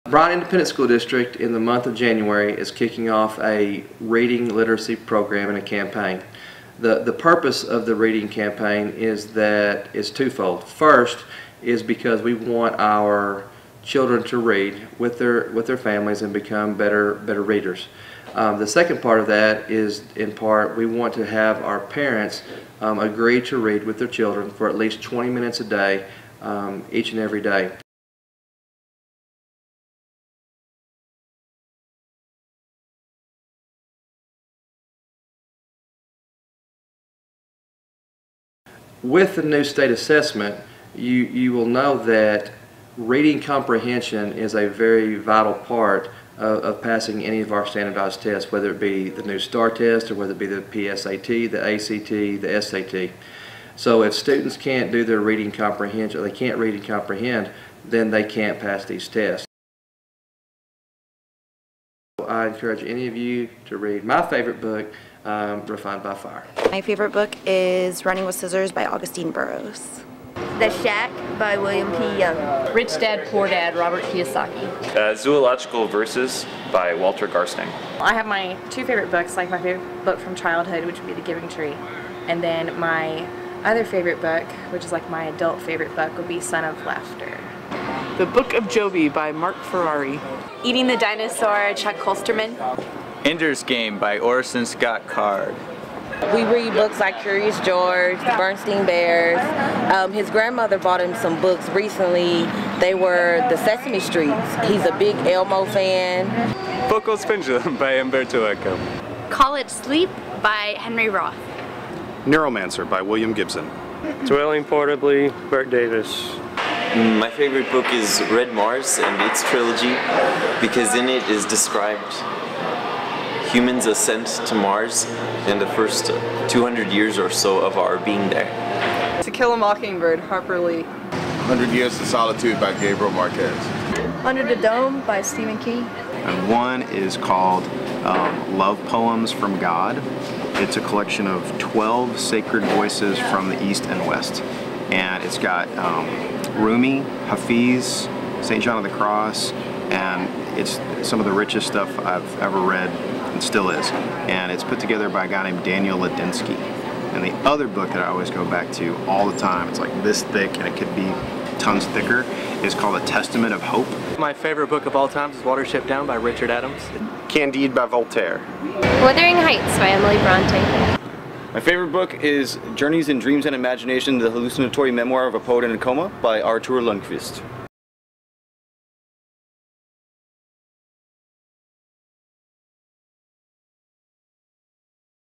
Bryan Independent School District in the month of January is kicking off a reading literacy program and a campaign. The purpose of the reading campaign is twofold. First is because we want our children to read with their families and become better readers. The second part of that is, in part, we want to have our parents agree to read with their children for at least 20 minutes a day, each and every day. With the new state assessment, you will know that reading comprehension is a very vital part of passing any of our standardized tests, whether it be the new STAR test or whether it be the PSAT, the ACT, the SAT. So if students can't do their reading comprehension, they can't read and comprehend, then they can't pass these tests. I encourage any of you to read my favorite book, Refined by Fire. My favorite book is Running with Scissors by Augustine Burroughs. The Shack by William P. Young. Rich Dad, Poor Dad, Robert Kiyosaki. Zoological Verses by Walter Garstang. I have my two favorite books, like my favorite book from childhood, which would be The Giving Tree. And then my other favorite book, which is like my adult favorite book, would be Son of Laughter. The Book of Joby by Mark Ferrari. Eating the Dinosaur, Chuck Kolsterman. Ender's Game by Orson Scott Card. We read books like Curious George, the Bernstein Bears. His grandmother bought him some books recently. They were the Sesame Streets. He's a big Elmo fan. Foucault's Pendulum by Umberto Eco. College Sleep by Henry Roth. Neuromancer by William Gibson. Dwelling Portably, Bert Davis. My favorite book is Red Mars and its trilogy because in it is described humans' ascent to Mars in the first 200 years or so of our being there. To Kill a Mockingbird, Harper Lee. 100 Years of Solitude by Gabriel Marquez. Under the Dome by Stephen King. And one is called Love Poems from God. It's a collection of 12 sacred voices from the East and West. And it's got Rumi, Hafiz, St. John of the Cross, and it's some of the richest stuff I've ever read, and still is. And it's put together by a guy named Daniel Ladinsky. And the other book that I always go back to all the time, it's like this thick and it could be tons thicker, is called A Testament of Hope. My favorite book of all time is Watership Down by Richard Adams. Candide by Voltaire. Wuthering Heights by Emily Bronte. My favorite book is Journeys in Dreams and Imagination, the hallucinatory memoir of a poet in a coma by Artur Lundqvist.